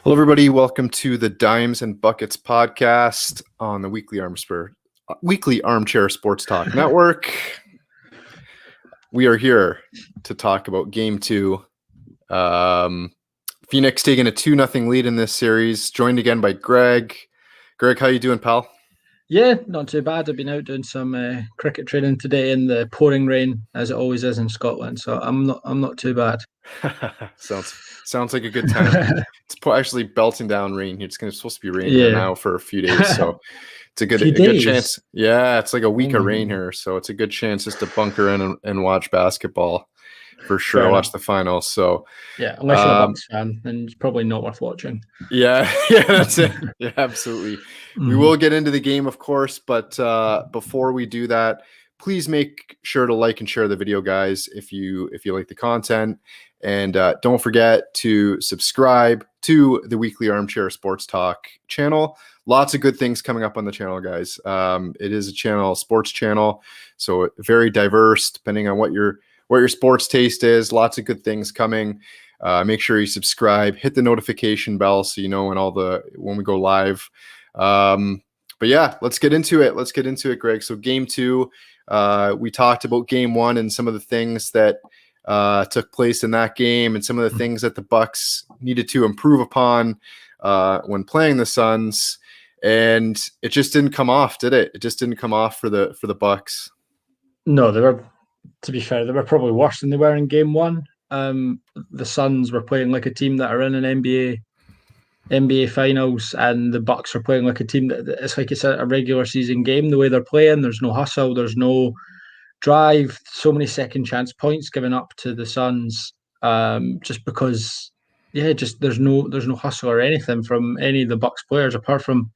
Hello, everybody. Welcome to the Dimes and Buckets podcast on the Weekly Armchair Sports Talk Network. We are here to talk about Game 2. Phoenix taking a 2-0 lead in this series, joined again by Greg. Greg, how you doing, pal? Yeah, not too bad. I've been out doing some cricket training today in the pouring rain, as it always is in Scotland. So I'm not too bad. Sounds like a good time. It's actually belting down rain. It's supposed to be raining here Yeah, now for a few days, so it's a good days. chance. Yeah, it's like a week of rain here, so it's a good chance just to bunker in and watch basketball for sure. Fair Watch enough. the finals. So Yeah, unless you're a Bucks fan, then it's probably not worth watching. yeah, that's it. Yeah, absolutely. We will get into the game, of course, but before we do that, please make sure to like and share the video, guys, if you like the content. And don't forget to subscribe to the Weekly Armchair Sports Talk channel. Lots of good things coming up on the channel, guys. It is a sports channel, so very diverse, depending on what your sports taste is. Lots of good things coming. Make sure you subscribe, hit the notification bell so you know when we go live. But yeah, let's get into it. Greg. So Game 2, we talked about Game 1 and some of the things that took place in that game and some of the things that the Bucks needed to improve upon when playing the Suns, and it just didn't come off, did it? It just didn't come off for the Bucks. No, they were. To be fair, they were probably worse than they were in Game 1. The Suns were playing like a team that are in an NBA finals, and the Bucks are playing like a team that it's like it's a regular season game. The way they're playing, there's no hustle, there's no drive, so many second chance points given up to the Suns, just because, just there's no hustle or anything from any of the Bucks players apart from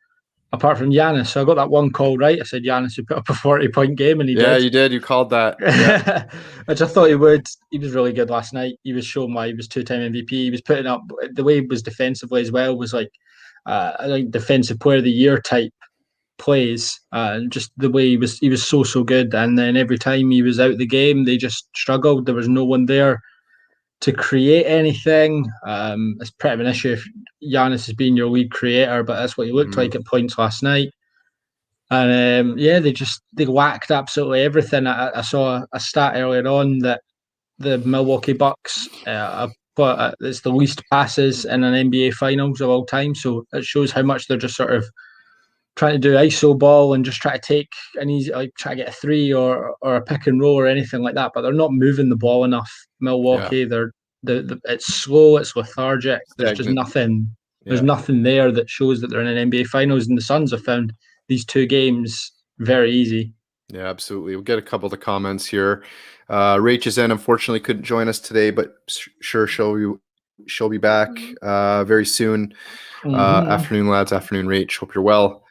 Giannis. So I got that one call right. I said Giannis would put up a 40-point game, and he did. Yeah, you did. You called that. Yeah. Which I thought he would. He was really good last night. He was showing why he was two-time MVP. He was putting up the way he was defensively as well. Was like defensive player of the year type plays, and just the way he was so good. And then every time he was out the game, they just struggled. There was no one there to create anything. It's pretty of an issue if Giannis has been your lead creator, but that's what he looked like at points last night. And they lacked absolutely everything. I saw a stat earlier on that the Milwaukee Bucks it's the least passes in an NBA Finals of all time. So it shows how much they're just sort of trying to do ISO ball and just try to take an easy, like try to get a three or a pick and roll or anything like that. But they're not moving the ball enough. Milwaukee, it's slow, it's lethargic. There's just nothing. There's nothing there that shows that they're in an NBA Finals. And the Suns have found these two games very easy. Yeah, absolutely. We'll get a couple of the comments here. Rach is in. Unfortunately, couldn't join us today, but sure she'll be back very soon. Afternoon, lads. Afternoon, Rach. Hope you're well.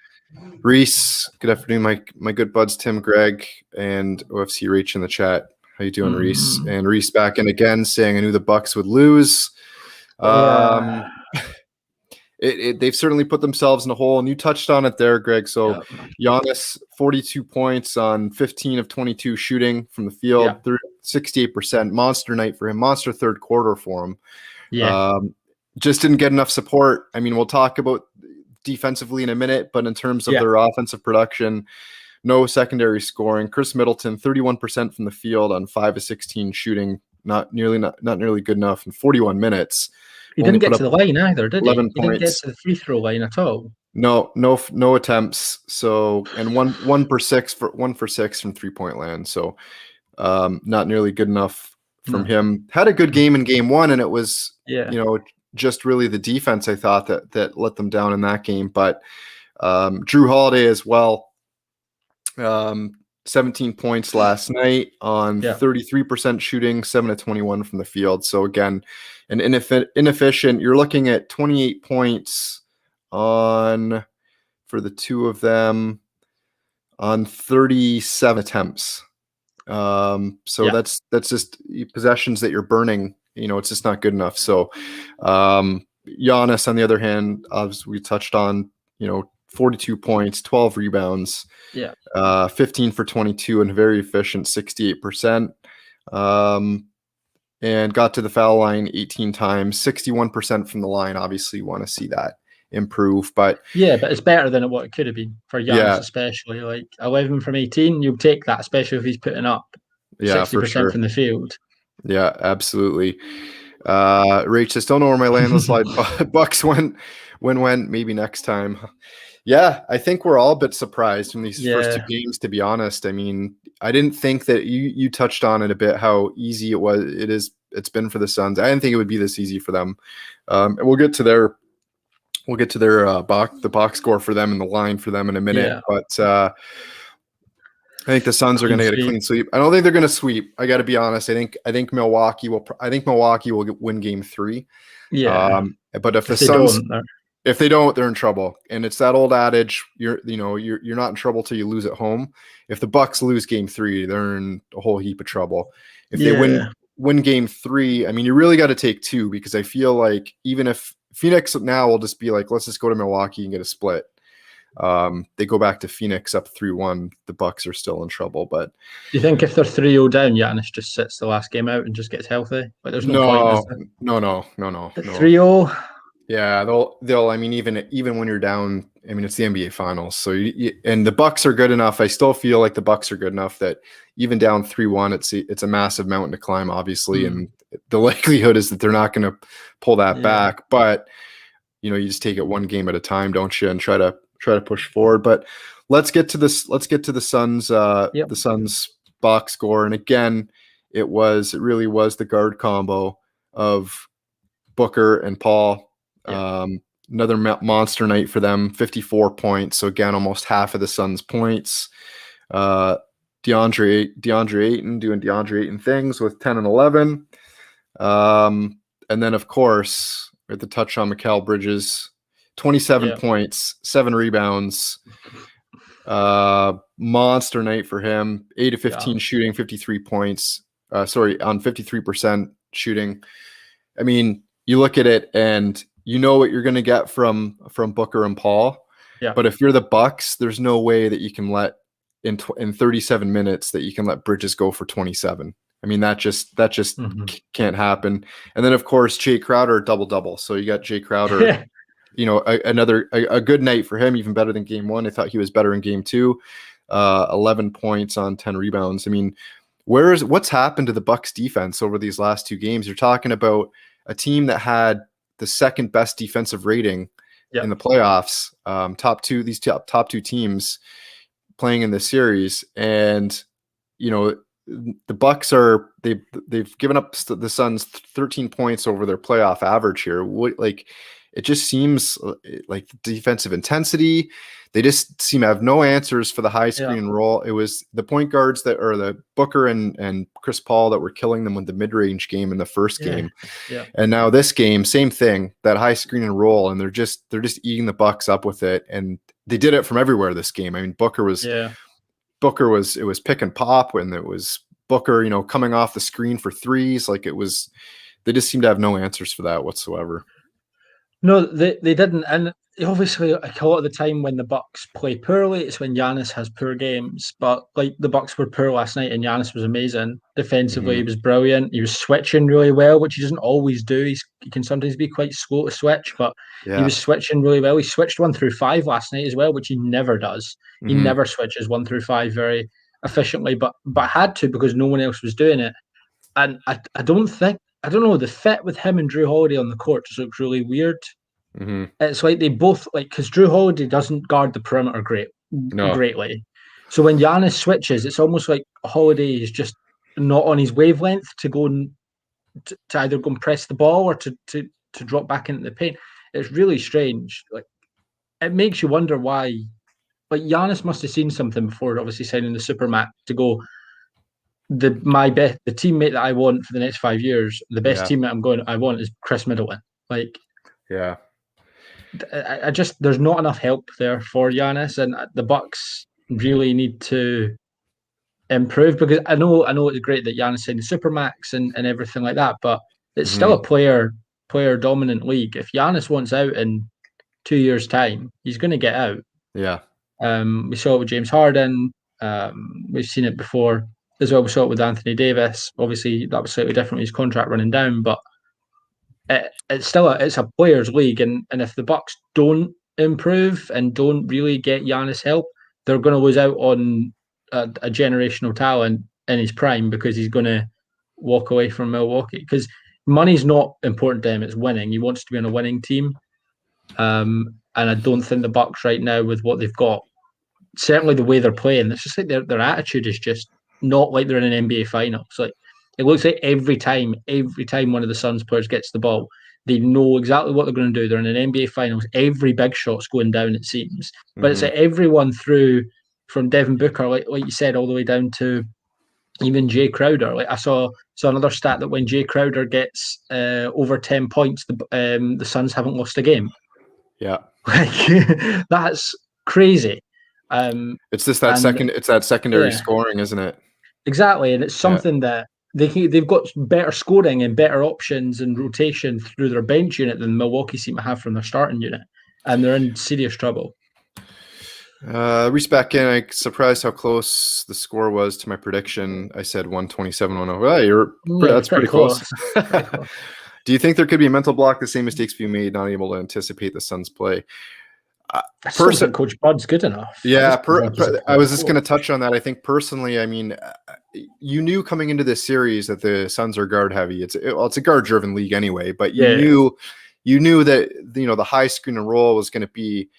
Reese, good afternoon, my good buds Tim, Greg, and OFC Rach in the chat. How you doing, Reese? And Reese back in again, saying I knew the Bucks would lose. They've certainly put themselves in a hole, and you touched on it there, Greg. So Giannis, 42 points on 15 of 22 shooting from the field, 68%. Monster night for him. Monster third quarter for him. Just didn't get enough support. I mean, we'll talk about defensively in a minute, but in terms of their offensive production, no secondary scoring. Chris Middleton, 31% from the field on 5 of 16 shooting, not nearly good enough in 41 minutes. He didn't get to the line either, did he? 11 He didn't get to the free throw line at all. No attempts. So, and one for six from 3-point land. So, not nearly good enough from him. Had a good game in Game 1, and it was just really the defense, I thought, that let them down in that game. But Drew Holiday as well, 17 points last night on 33% shooting, 7 of 21 from the field. So again, an inefficient. You're looking at 28 points for the two of them on 37 attempts. That's just possessions that you're burning. It's just not good enough. So Giannis, on the other hand, as we touched on, 42 points, 12 rebounds, 15 for 22, and very efficient, 68%. and got to the foul line 18 times, 61% from the line. Obviously, you want to see that improve, but Yeah, but it's better than what it could have been for Giannis, yeah, especially. Like 11 from 18, you'll take that, especially if he's putting up yeah, for 60% sure. from the field. Yeah, absolutely. Rach says, don't know where my landslide bucks went. Maybe next time. Yeah, I think we're all a bit surprised from these first two Yeah, games, to be honest. I mean, I didn't think that you touched on it a bit, how easy it's been for the Suns. I didn't think it would be this easy for them. And we'll get to their the box score for them and the line for them in a minute. yeah. But I think the Suns are going Clean to get a sweep. clean sweep. I don't think they're going to sweep. I got to be honest. I think Milwaukee will. I think Milwaukee will win Game 3. Yeah. But if the If they Suns, don't, if they don't, they're in trouble. And it's that old adage: you're not in trouble till you lose at home. If the Bucks lose Game 3, they're in a whole heap of trouble. If they yeah, win Game 3, I mean, you really got to take two, because I feel like even if Phoenix now will just be like, let's just go to Milwaukee and get a split. They go back to Phoenix up 3-1. The Bucks are still in trouble, but do you think if they're 3-0 down, Giannis just sits the last game out and just gets healthy? Like, there's no point, is no, there? no, no, no, no, At no. 3-0, Yeah, they'll. I mean, even when you're down, I mean, it's the NBA Finals, so and the Bucks are good enough. I still feel like the Bucks are good enough that even down 3-1, it's a massive mountain to climb, obviously, and the likelihood is that they're not going to pull that yeah, back. But you just take it one game at a time, don't you, and try to push forward. But let's get to this. Let's get to the Suns. yep, The Suns box score, and again, it really was the guard combo of Booker and Paul. yeah, Another monster night for them, 54 points. So again, almost half of the Suns' points. Uh, DeAndre Ayton doing DeAndre Ayton things with 10 and 11. And then, of course, we have to touch on Mikal Bridges, 27 yeah, points, 7 rebounds. Monster night for him. 8 of yeah, 15 shooting, 53 points. On 53% shooting. I mean, you look at it and you know what you're going to get from Booker and Paul. yeah, But if you're the Bucks, there's no way that you can let in 37 minutes that you can let Bridges go for 27. I mean, that just can't happen. And then, of course, Jay Crowder double. So you got Jay Crowder, yeah, another good night for him, even better than Game 1. I thought he was better in Game 2. 11 points on 10 rebounds. I mean, what's happened to the Bucks defense over these last 2 games? You're talking about a team that had the second best defensive rating yeah, in the playoffs. These top 2 teams playing in this series, and the Bucks they've given up the Suns 13 points over their playoff average here. It just seems like defensive intensity. They just seem to have no answers for the high screen and roll. It was the point guards the Booker and Chris Paul that were killing them with the mid-range game in the first game. yeah, And now this game, same thing, that high screen and roll, and they're just eating the Bucks up with it. And they did it from everywhere this game. I mean, it was pick and pop, when it was Booker, coming off the screen for threes. They just seem to have no answers for that whatsoever. No, they didn't, and obviously, like, a lot of the time when the Bucks play poorly, it's when Giannis has poor games. But like the Bucks were poor last night, and Giannis was amazing defensively. He Mm-hmm. was brilliant. He was switching really well, which he doesn't always do. He can sometimes be quite slow to switch, but he Yeah. was switching really well. He switched 1 through 5 last night as well, which he never does. He Mm-hmm. never switches 1 through 5 very efficiently, but had to because no one else was doing it. And I don't know, the fit with him and Drew Holiday on the court just looks really weird. Mm-hmm. It's like they both, like, because Drew Holiday doesn't guard the perimeter No. greatly. So when Giannis switches, it's almost like Holiday is just not on his wavelength to go and to either go and press the ball or to drop back into the paint. It's really strange. Like, it makes you wonder why. Like, Giannis must have seen something before, obviously signing the Supermax to go. The teammate that I want for the next 5 years, the best Yeah. teammate I want is Chris Middleton. Like, Yeah. I just, there's not enough help there for Giannis, and the Bucks really need to improve, because I know it's great that Giannis signed the Supermax and everything like that, but it's still Mm-hmm. a player dominant league. If Giannis wants out in 2 years' time, he's going to get out. Yeah. We saw it with James Harden. We've seen it before. as well. We saw it with Anthony Davis. Obviously, that was slightly different with his contract running down, but it's still it's a players' league, and if the Bucks don't improve and don't really get Giannis help, they're going to lose out on a generational talent in his prime because he's going to walk away from Milwaukee. Because money's not important to him; it's winning. He wants to be on a winning team, and I don't think the Bucks right now, with what they've got, certainly the way they're playing, it's just like their attitude is just not like they're in an NBA final. It's like it looks like every time one of the Suns players gets the ball, they know exactly what they're going to do. They're in an NBA finals. Every big shot's going down, it seems. But it's like everyone through from Devin Booker, like you said, all the way down to even Jay Crowder. Like I saw another stat that when Jay Crowder gets over 10 points, the Suns haven't lost a game. Yeah, like that's crazy. It's just that secondary scoring, isn't it? Exactly, and it's something that they've got better scoring and better options and rotation through their bench unit than Milwaukee seem to have from their starting unit, and they're in serious trouble. Reached back in. I'm surprised how close the score was to my prediction. I said 127-100. Well, that's pretty close. Pretty close. Do you think there could be a mental block, the same mistakes we made, not able to anticipate the Suns' play? I still think Coach Bud's good enough. Yeah, I was just going to touch on that. I think personally, I mean, you knew coming into this series that the Suns are guard heavy. It's a guard driven league anyway, but you knew that the high screen and roll was going to be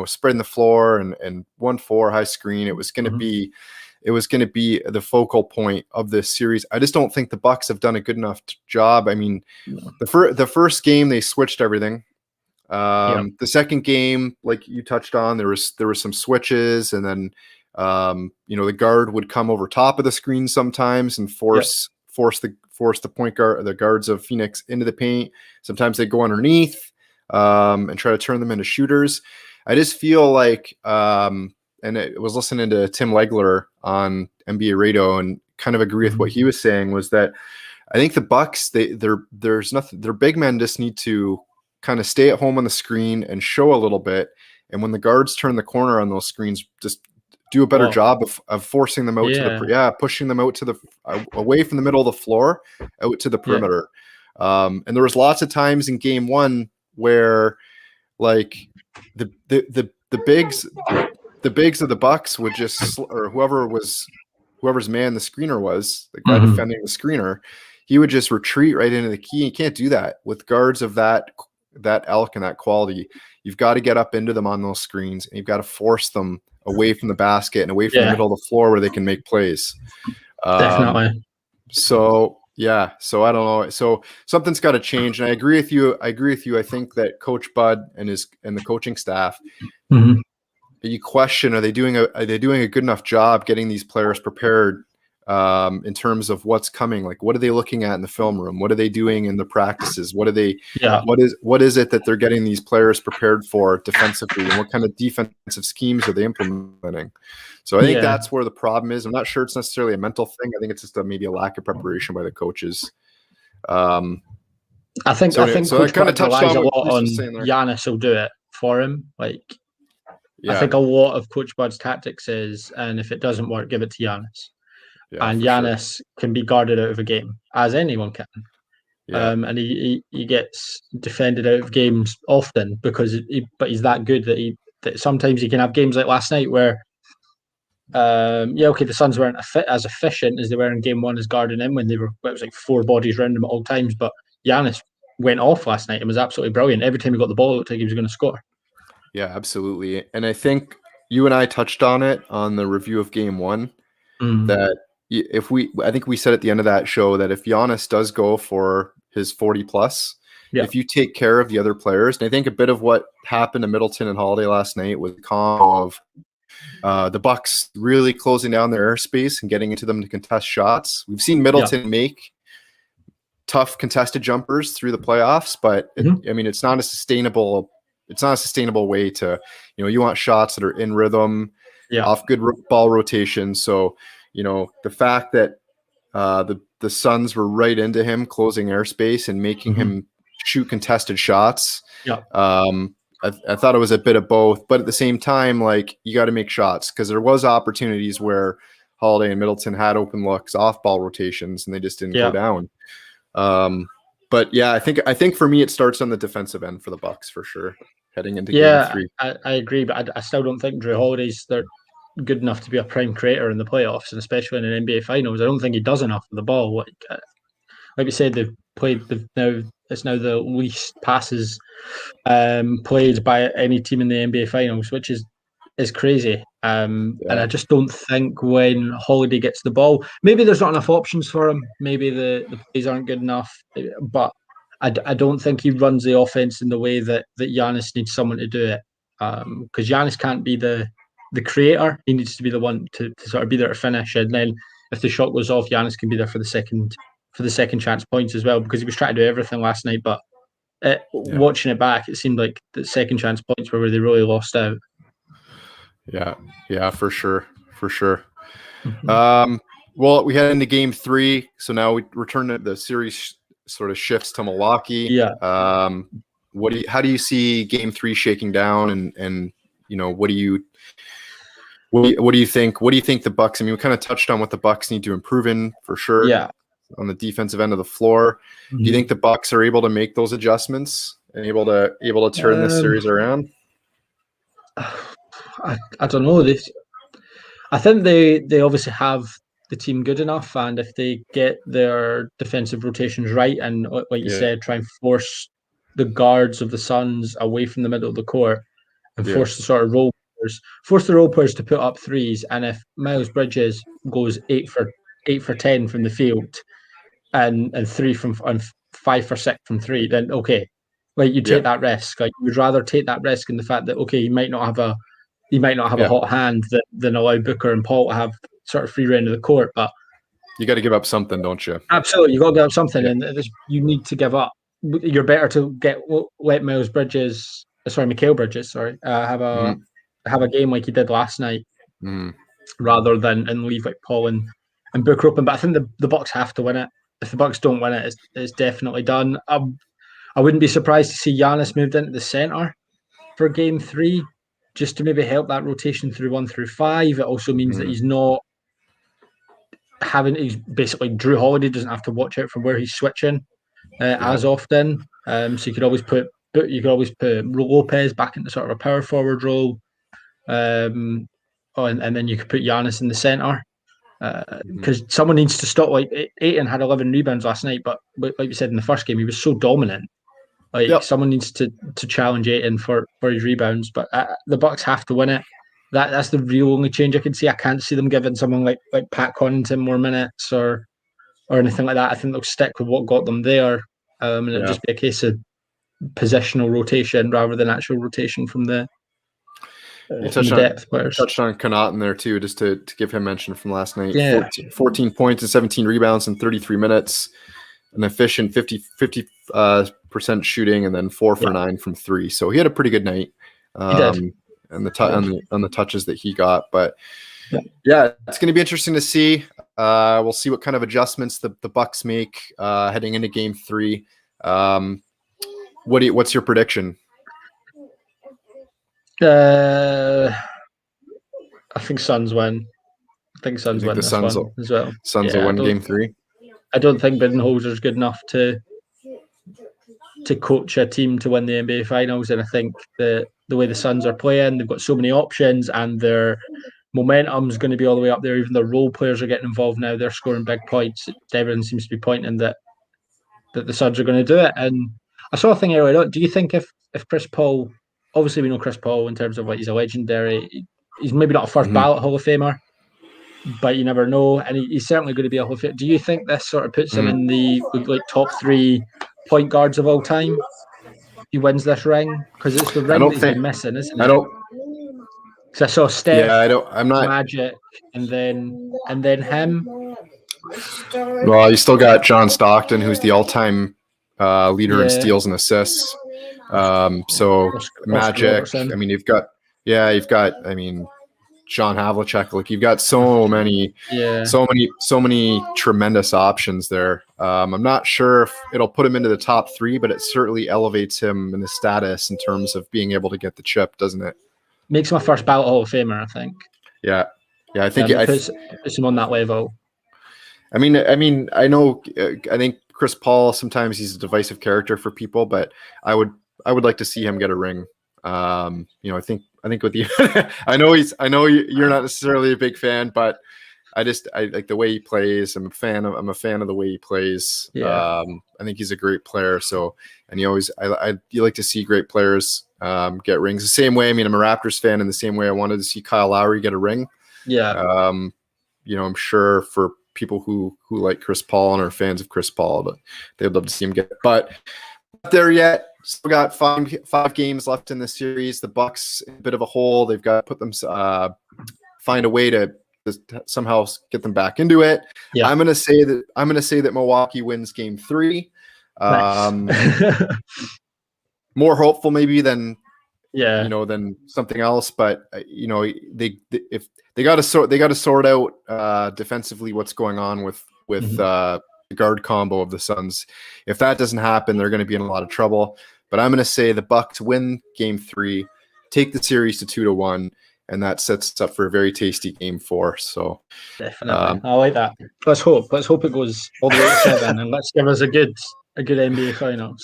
spreading the floor and 1-4 high screen. It was going to be the focal point of this series. I just don't think the Bucks have done a good enough job. I mean, the first game they switched everything. The second game, like you touched on, there was some switches, and then the guard would come over top of the screen sometimes and force the point guard, the guards of Phoenix, into the paint. Sometimes they go underneath and try to turn them into shooters. I just feel like, and I was listening to Tim Legler on NBA radio and kind of agree with what he was saying, was that I think the Bucks, there's nothing. Their big men just need to kind of stay at home on the screen and show a little bit. And when the guards turn the corner on those screens, just do a better job of forcing them out to pushing them out to the away from the middle of the floor out to the perimeter. And there was lots of times in game one where like the bigs of the Bucks would just, or whoever's man the screener was, the guy defending the screener, he would just retreat right into the key. You can't do that with guards of that elk and that quality. You've got to get up into them on those screens, and you've got to force them away from the basket and away from the middle of the floor where they can make plays. Definitely. So I don't know. So something's got to change, and I agree with you. I think that Coach Bud and the coaching staff, you question, are they doing a good enough job getting these players prepared in terms of what's coming? Like, what are they looking at in the film room? What are they doing in the practices? What is it that they're getting these players prepared for defensively, and what kind of defensive schemes are they implementing? So I think that's where the problem is. I'm not sure it's necessarily a mental thing. I think it's just maybe a lack of preparation by the coaches. I think Coach Bud relies a lot on Giannis will do it for him. Like, I think a lot of Coach Bud's tactics is, and if it doesn't work, give it to Giannis. And Giannis can be guarded out of a game, as anyone can. And he gets defended out of games often because he's that good that sometimes he can have games like last night where the Suns weren't as efficient as they were in game one as guarding him when it was like 4 bodies around him at all times. But Giannis went off last night and was absolutely brilliant. Every time he got the ball, it looked like he was going to score. Yeah, absolutely. And I think you and I touched on it on the review of game one, that I think we said at the end of that show that if Giannis does go for his 40 plus, if you take care of the other players, and I think a bit of what happened to Middleton and Holiday last night was a combo of the Bucks really closing down their airspace and getting into them to contest shots. We've seen Middleton make tough contested jumpers through the playoffs, but it's not a sustainable way to, you want shots that are in rhythm, off good ball rotation. So, the fact that the Suns were right into him, closing airspace and making him shoot contested shots. I thought it was a bit of both, but at the same time, like, you got to make shots, because there was opportunities where Holiday and Middleton had open looks, off-ball rotations, and they just didn't go down. But yeah, I think for me it starts on the defensive end for the Bucks for sure heading into game 3. I agree, but I still don't think Drew Holiday's they're good enough to be a prime creator in the playoffs, and especially in an NBA Finals. I don't think he does enough with the ball. Like we said, it's now the least passes played by any team in the NBA Finals, which is crazy. And I just don't think when Holiday gets the ball, maybe there's not enough options for him. Maybe the plays aren't good enough, but I don't think he runs the offense in the way that Giannis needs someone to do it. Because Giannis can't be the creator. He needs to be the one to sort of be there to finish. And then if the shot goes off, Giannis can be there for the second chance points as well, because he was trying to do everything last night. But watching it back, it seemed like the second chance points were where they really lost out. Yeah, for sure. Mm-hmm. Well, we head into game 3, so now we return to the series sort of shifts to Milwaukee. Yeah. How do you see game 3 shaking down, and what do you think? What do you think the Bucks? I mean, we kind of touched on what the Bucks need to improve in for sure. Yeah. On the defensive end of the floor, do you think the Bucks are able to make those adjustments and able to turn this series around? I don't know. I think they obviously have the team good enough, and if they get their defensive rotations right, and like you said, try and force the guards of the Suns away from the middle of the court, and force the sort of force the role players to put up threes. And if Miles Bridges goes 8 for 10 from the field, and 5 for 6 from 3, then okay, like you take that risk. Like you would rather take that risk in the fact that he might not have a hot hand than allow Booker and Paul to have sort of free reign of the court. But you got to give up something, don't you? Absolutely, you got to give up something, and you need to give up. You're better to let Mikal Bridges, have a game like he did last night, rather than leave like Paul and Booker open. But I think the Bucks have to win it. If the Bucks don't win it, it's definitely done. I wouldn't be surprised to see Giannis moved into the center for game 3, just to maybe help that rotation through 1 through 5. It also means that he's basically Drew Holiday doesn't have to watch out for where he's switching as often. So you could always put Lopez back into sort of a power forward role, and then you could put Giannis in the center. Because someone needs to stop. Like Ayton had 11 rebounds last night, but like you said in the first game, he was so dominant. Someone needs to challenge Ayton for his rebounds. But the Bucks have to win it. That's the real only change I can see. I can't see them giving someone like Pat Connaughton more minutes or anything like that. I think they'll stick with what got them there, and it'll just be a case of positional rotation rather than actual rotation from the depth players. Touched on Connaughton there too, just to give him mention from last night. 14 points and 17 rebounds in 33 minutes, an efficient 50% shooting, and then 4 for 9 from 3. So he had a pretty good night. He did. And on the touches that he got, but it's going to be interesting to see. We'll see what kind of adjustments the Bucks make heading into game 3. What's your prediction? I think Suns win. I think Suns win this one as well. Suns will win game 3. I don't think Budenholzer's good enough to coach a team to win the NBA Finals, and I think the way the Suns are playing, they've got so many options, and their momentum's going to be all the way up there. Even the role players are getting involved now; they're scoring big points. Everyone seems to be pointing that the Suns are going to do it. And I saw a thing earlier on. Do you think if Chris Paul, obviously we know Chris Paul in terms of he's a legendary, he's maybe not a first ballot Hall of Famer, but you never know, and he's certainly going to be a Hall of Famer. Do you think this sort of puts him in the top 3 point guards of all time? He wins this ring, because it's the ring that he's been missing, isn't it? Because I saw Steph, I'm not Magic, and then him. Well, you still got John Stockton, who's the all-time leader in steals and assists. So Magic. I mean, you've got John Havlicek. Like, you've got so many tremendous options there. I'm not sure if it'll put him into the top 3, but it certainly elevates him in the status in terms of being able to get the chip, doesn't it? Makes him a first ballot Hall of Famer, I think. Yeah. Yeah, I think it puts him on that level. I mean, I know. I think Chris Paul sometimes he's a divisive character for people, but I would like to see him get a ring. I think with you, I know you're not necessarily a big fan, but I like the way he plays. I'm a fan of the way he plays. Yeah. I think he's a great player. So, and you like to see great players get rings the same way. I mean, I'm a Raptors fan in the same way I wanted to see Kyle Lowry get a ring. Yeah. I'm sure for people who like Chris Paul and are fans of Chris Paul, they'd love to see him get it. But not there yet. Still got five games left in the series. The Bucks in a bit of a hole. They've got to put them find a way to somehow get them back into it. Yeah. I'm gonna say that Milwaukee wins Game 3. Nice. More hopeful maybe than than something else, but they got to sort out defensively what's going on with the guard combo of the Suns. If that doesn't happen, they're going to be in a lot of trouble. But I'm going to say the Bucks win Game 3, take the series to 2-1, and that sets us up for a very tasty Game 4. So definitely, I like that. Let's hope it goes all the way to 7, and let's give us a good NBA Finals.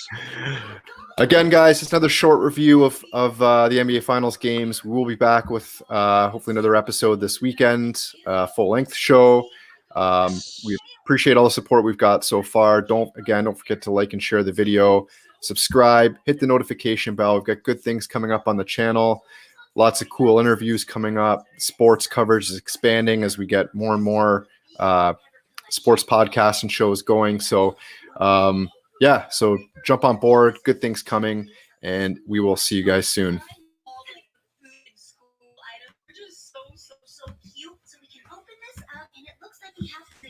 Again, guys, it's another short review of the NBA Finals games. We will be back with hopefully another episode this weekend, full-length show. We appreciate all the support we've got so far. Don't forget to like and share the video, subscribe, hit the notification bell. We've got good things coming up on the channel. Lots of cool interviews coming up. Sports coverage is expanding as we get more and more sports podcasts and shows going. So, so jump on board. Good things coming, and we will see you guys soon.